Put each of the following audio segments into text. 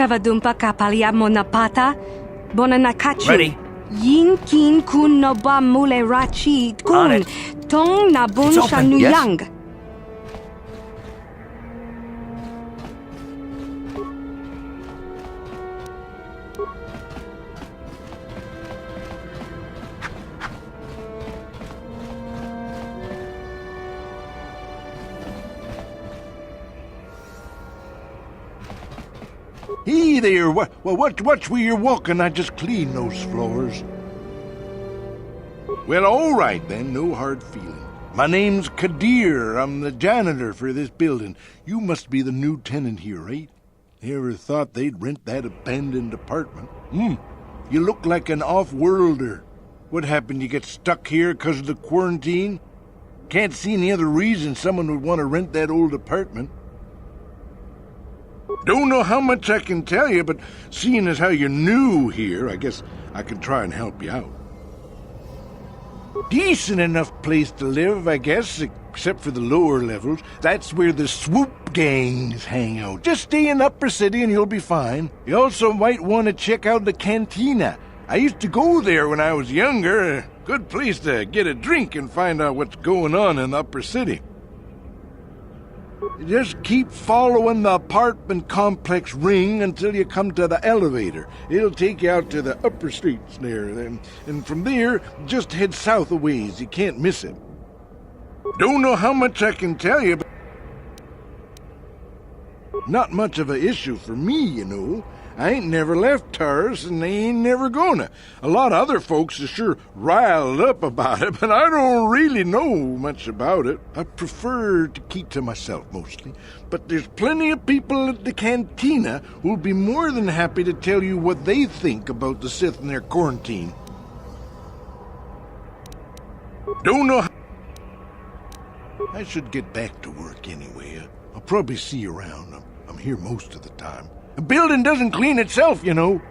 Kavadumpa kapaliamo na pata. Bonanakachu. Ready. Yin kin kun no ba mule rachi On kun. it. Tong na bun It's open, shanuyang. yes? Hey there, watch where you're walking. I just cleaned those floors. Well, all right then, no hard feeling. My name's Kadir. I'm the janitor for this building. You must be the new tenant here, right? Never thought they'd rent that abandoned apartment. You look like an off-worlder. What happened, you get stuck here 'cause of the quarantine? Can't see any other reason someone would want to rent that old apartment. Don't know how much I can tell you, but seeing as how you're new here, I guess I can try and help you out. Decent enough place to live, I guess, except for the lower levels. That's where the swoop gangs hang out. Just stay in Upper City and you'll be fine. You also might want to check out the cantina. I used to go there when I was younger. A good place to get a drink and find out what's going on in the Upper City. Just keep following the apartment complex ring until you come to the elevator. It'll take you out to the upper streets there. And from there, just head south a ways. You can't miss it. Don't know how much I can tell you, but not much of an issue for me, you know. I ain't never left Taris, and they ain't never gonna. A lot of other folks are sure riled up about it, but I don't really know much about it. I prefer to keep to myself mostly. But there's plenty of people at the cantina who'll be more than happy to tell you what they think about the Sith and their quarantine. Don't know how... I should get back to work anyway. I'll probably see you around. I'm here most of the time. A building doesn't clean itself, you know.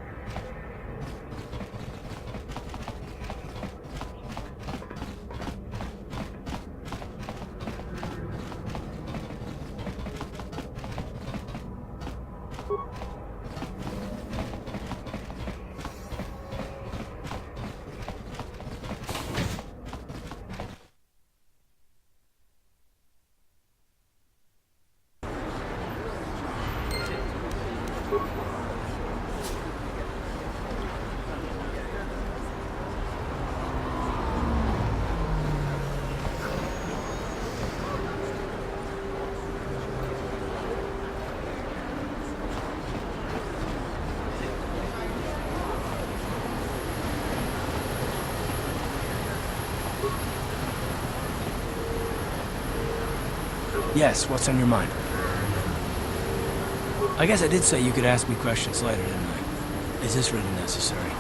Yes, what's on your mind? I guess I did say you could ask me questions later, didn't I? Is this really necessary?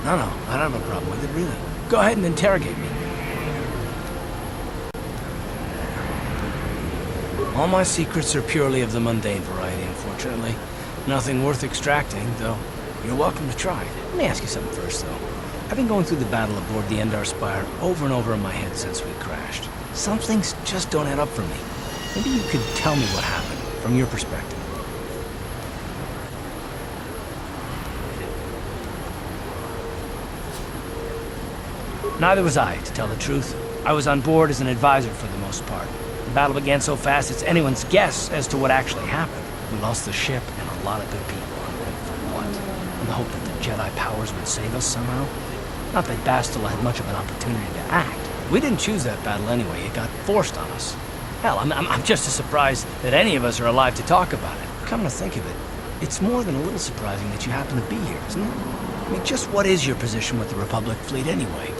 No, I don't have a problem with it, really. Go ahead and interrogate me. All my secrets are purely of the mundane variety, unfortunately. Nothing worth extracting, though you're welcome to try. Let me ask you something first, though. I've been going through the battle aboard the Endar Spire over and over in my head since we crashed. Some things just don't add up for me. Maybe you could tell me what happened, from your perspective. Neither was I, to tell the truth. I was on board as an advisor for the most part. The battle began so fast it's anyone's guess as to what actually happened. We lost the ship and a lot of good people. And for what? In the hope that the Jedi powers would save us somehow? Not that Bastila had much of an opportunity to act. We didn't choose that battle anyway. It got forced on us. Hell, I'm just as surprised that any of us are alive to talk about it. Come to think of it, it's more than a little surprising that you happen to be here, isn't it? I mean, just what is your position with the Republic fleet anyway?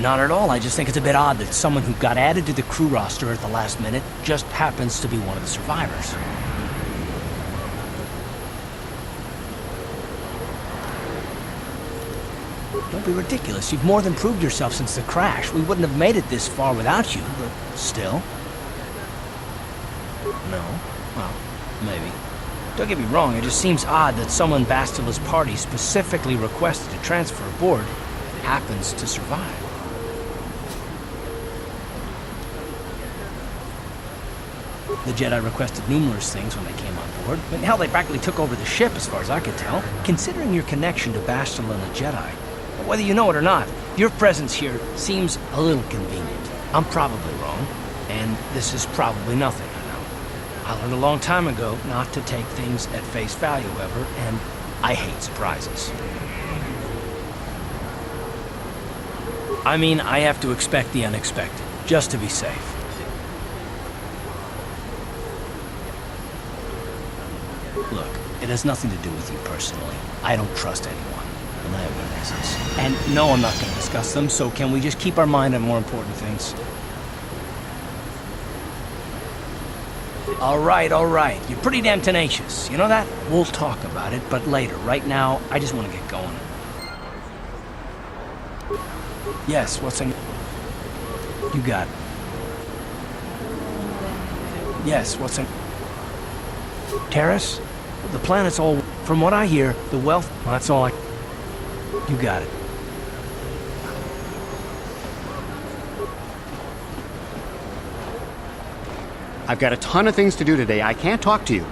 Not at all. I just think it's a bit odd that someone who got added to the crew roster at the last minute just happens to be one of the survivors. Don't be ridiculous. You've more than proved yourself since the crash. We wouldn't have made it this far without you, but still. No? Well, maybe. Don't get me wrong, it just seems odd that someone Bastila's party specifically requested to transfer aboard happens to survive. The Jedi requested numerous things when they came on board. And hell, they practically took over the ship as far as I could tell. Considering your connection to Bastila and the Jedi, whether you know it or not, your presence here seems a little convenient. I'm probably wrong, and this is probably nothing, I know. I learned a long time ago not to take things at face value ever, and I hate surprises. I mean, I have to expect the unexpected, just to be safe. Look, it has nothing to do with you personally. I don't trust anyone, and I have my reasons. And no, I'm not going to discuss them, so can we just keep our mind on more important things? All right. You're pretty damn tenacious. You know that? We'll talk about it, but later. Right now, I just want to get going. Yes, what's in... You got it. Yes, what's in... Taris? The planet's all... From what I hear, the wealth... Well, that's all I... You got it. I've got a ton of things to do today. I can't talk to you.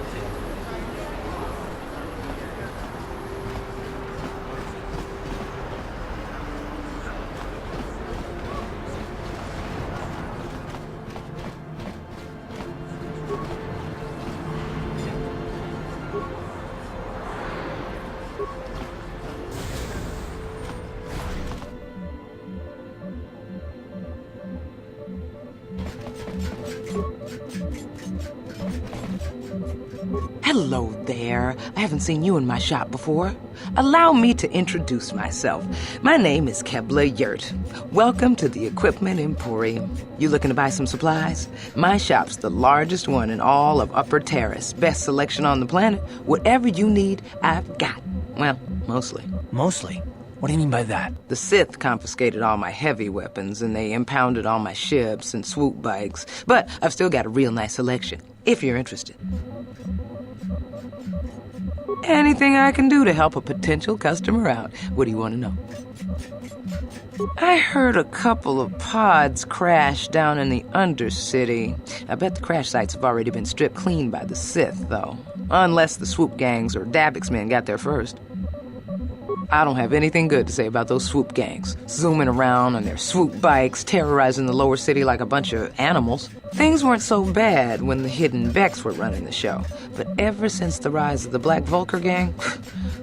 Hello there. I haven't seen you in my shop before. Allow me to introduce myself. My name is Kebla Yurt. Welcome to the Equipment Emporium. You looking to buy some supplies? My shop's the largest one in all of Upper Taris. Best selection on the planet. Whatever you need, I've got. Well, mostly. Mostly? What do you mean by that? The Sith confiscated all my heavy weapons, and they impounded all my ships and swoop bikes. But I've still got a real nice selection, if you're interested. Anything I can do to help a potential customer out. What do you want to know? I heard a couple of pods crash down in the Undercity. I bet the crash sites have already been stripped clean by the Sith, though. Unless the swoop gangs or Davix men got there first. I don't have anything good to say about those swoop gangs. Zooming around on their swoop bikes, terrorizing the lower city like a bunch of animals. Things weren't so bad when the hidden Vex were running the show. But ever since the rise of the Black Vulcar gang,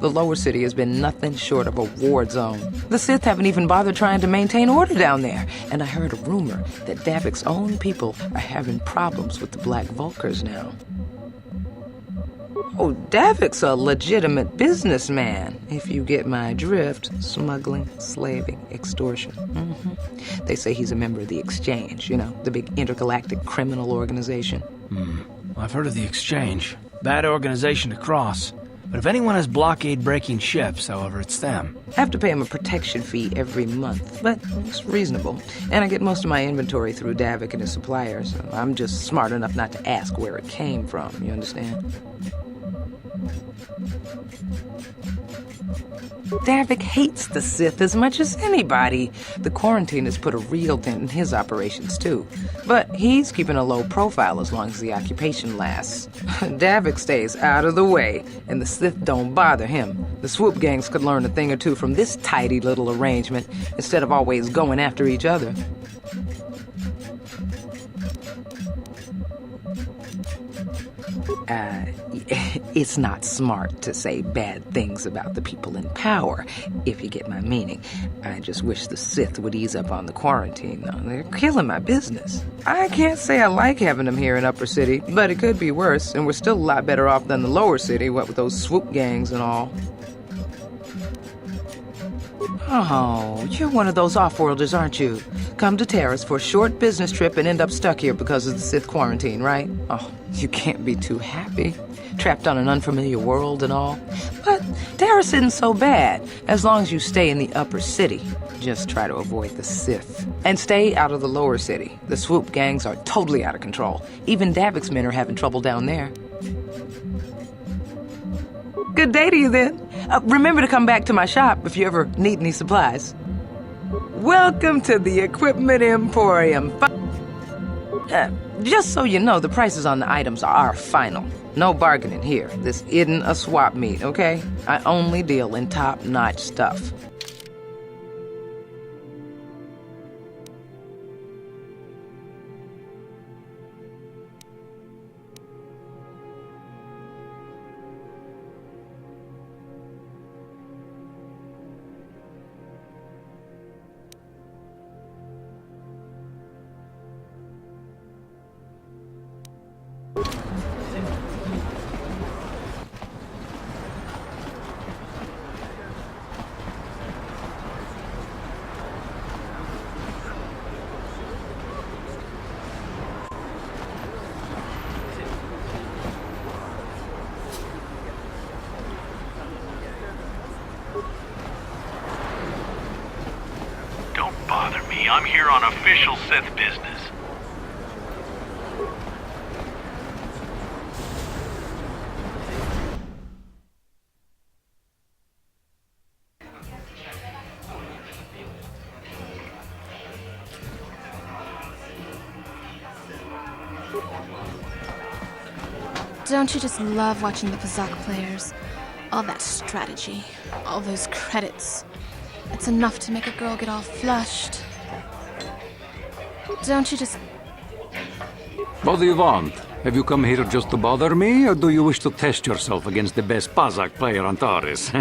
the lower city has been nothing short of a war zone. The Sith haven't even bothered trying to maintain order down there. And I heard a rumor that Davix's own people are having problems with the Black Vulcars now. Oh, Davic's a legitimate businessman, if you get my drift. Smuggling, slaving, extortion. They say he's a member of the Exchange, you know, the big intergalactic criminal organization. I've heard of the Exchange. Bad organization to cross. But if anyone has blockade-breaking ships, however, it's them. I have to pay him a protection fee every month, but it's reasonable. And I get most of my inventory through Davik and his suppliers. I'm just smart enough not to ask where it came from, you understand? Davik hates the Sith as much as anybody. The quarantine has put a real dent in his operations, too. But he's keeping a low profile as long as the occupation lasts. Davik stays out of the way, and the Sith don't bother him. The swoop gangs could learn a thing or two from this tidy little arrangement, instead of always going after each other. It's not smart to say bad things about the people in power, if you get my meaning. I just wish the Sith would ease up on the quarantine, though. They're killing my business. I can't say I like having them here in Upper City, but it could be worse, and we're still a lot better off than the Lower City, what with those swoop gangs and all. Oh, you're one of those off-worlders, aren't you? Come to Taris for a short business trip and end up stuck here because of the Sith quarantine, right? Oh, you can't be too happy. Trapped on an unfamiliar world and all. But Taris isn't so bad, as long as you stay in the Upper City. Just try to avoid the Sith. And stay out of the Lower City. The swoop gangs are totally out of control. Even Davik's men are having trouble down there. Good day to you, then. Remember to come back to my shop if you ever need any supplies. Welcome to the Equipment Emporium. Just so you know, the prices on the items are final. No bargaining here. This isn't a swap meet, okay? I only deal in top-notch stuff. Don't bother me. I'm here on official Sith business. Don't you just love watching the Pazak players? All that strategy, all those credits. It's enough to make a girl get all flushed. Don't you just... What do you want? Have you come here just to bother me, or do you wish to test yourself against the best Pazak player on Taris?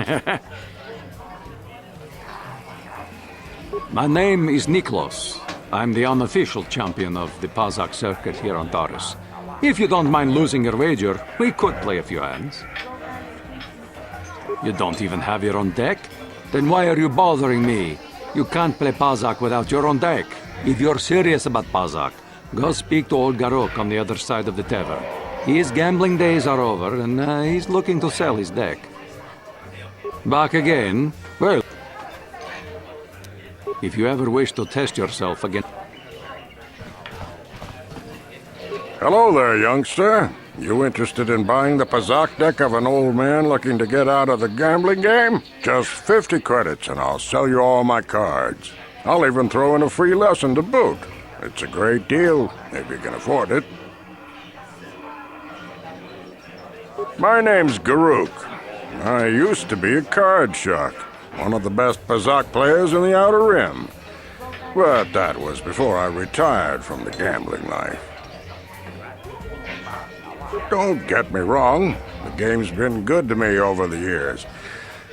My name is Niklos. I'm the unofficial champion of the Pazak circuit here on Taris. If you don't mind losing your wager, we could play a few hands. You don't even have your own deck? Then why are you bothering me? You can't play Pazak without your own deck. If you're serious about Pazak, go speak to old Garok on the other side of the tavern. His gambling days are over, and he's looking to sell his deck. Back again? Well, if you ever wish to test yourself again... Hello there, youngster. You interested in buying the Pazak deck of an old man looking to get out of the gambling game? Just 50 credits and I'll sell you all my cards. I'll even throw in a free lesson to boot. It's a great deal, if you can afford it. My name's Garuk. I used to be a card shark, one of the best Pazak players in the Outer Rim. But that was before I retired from the gambling life. Don't get me wrong, the game's been good to me over the years.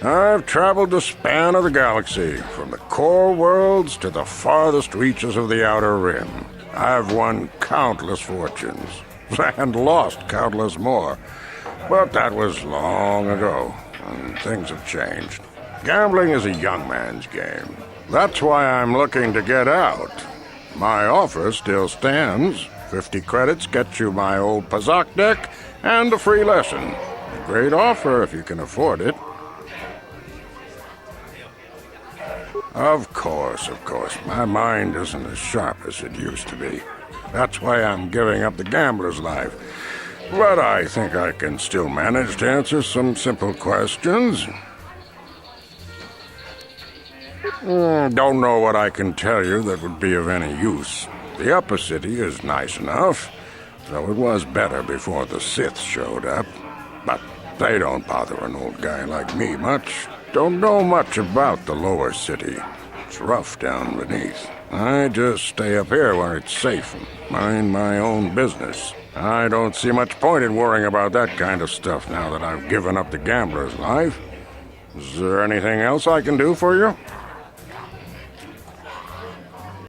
I've traveled the span of the galaxy, from the core worlds to the farthest reaches of the Outer Rim. I've won countless fortunes, and lost countless more. But that was long ago, and things have changed. Gambling is a young man's game. That's why I'm looking to get out. My offer still stands. 50 credits gets you my old Pazak deck and a free lesson. A great offer if you can afford it. Of course. My mind isn't as sharp as it used to be. That's why I'm giving up the gambler's life. But I think I can still manage to answer some simple questions. Don't know what I can tell you that would be of any use. The upper city is nice enough, though it was better before the Sith showed up. But they don't bother an old guy like me much. Don't know much about the lower city. It's rough down beneath. I just stay up here where it's safe and mind my own business. I don't see much point in worrying about that kind of stuff now that I've given up the gambler's life. Is there anything else I can do for you?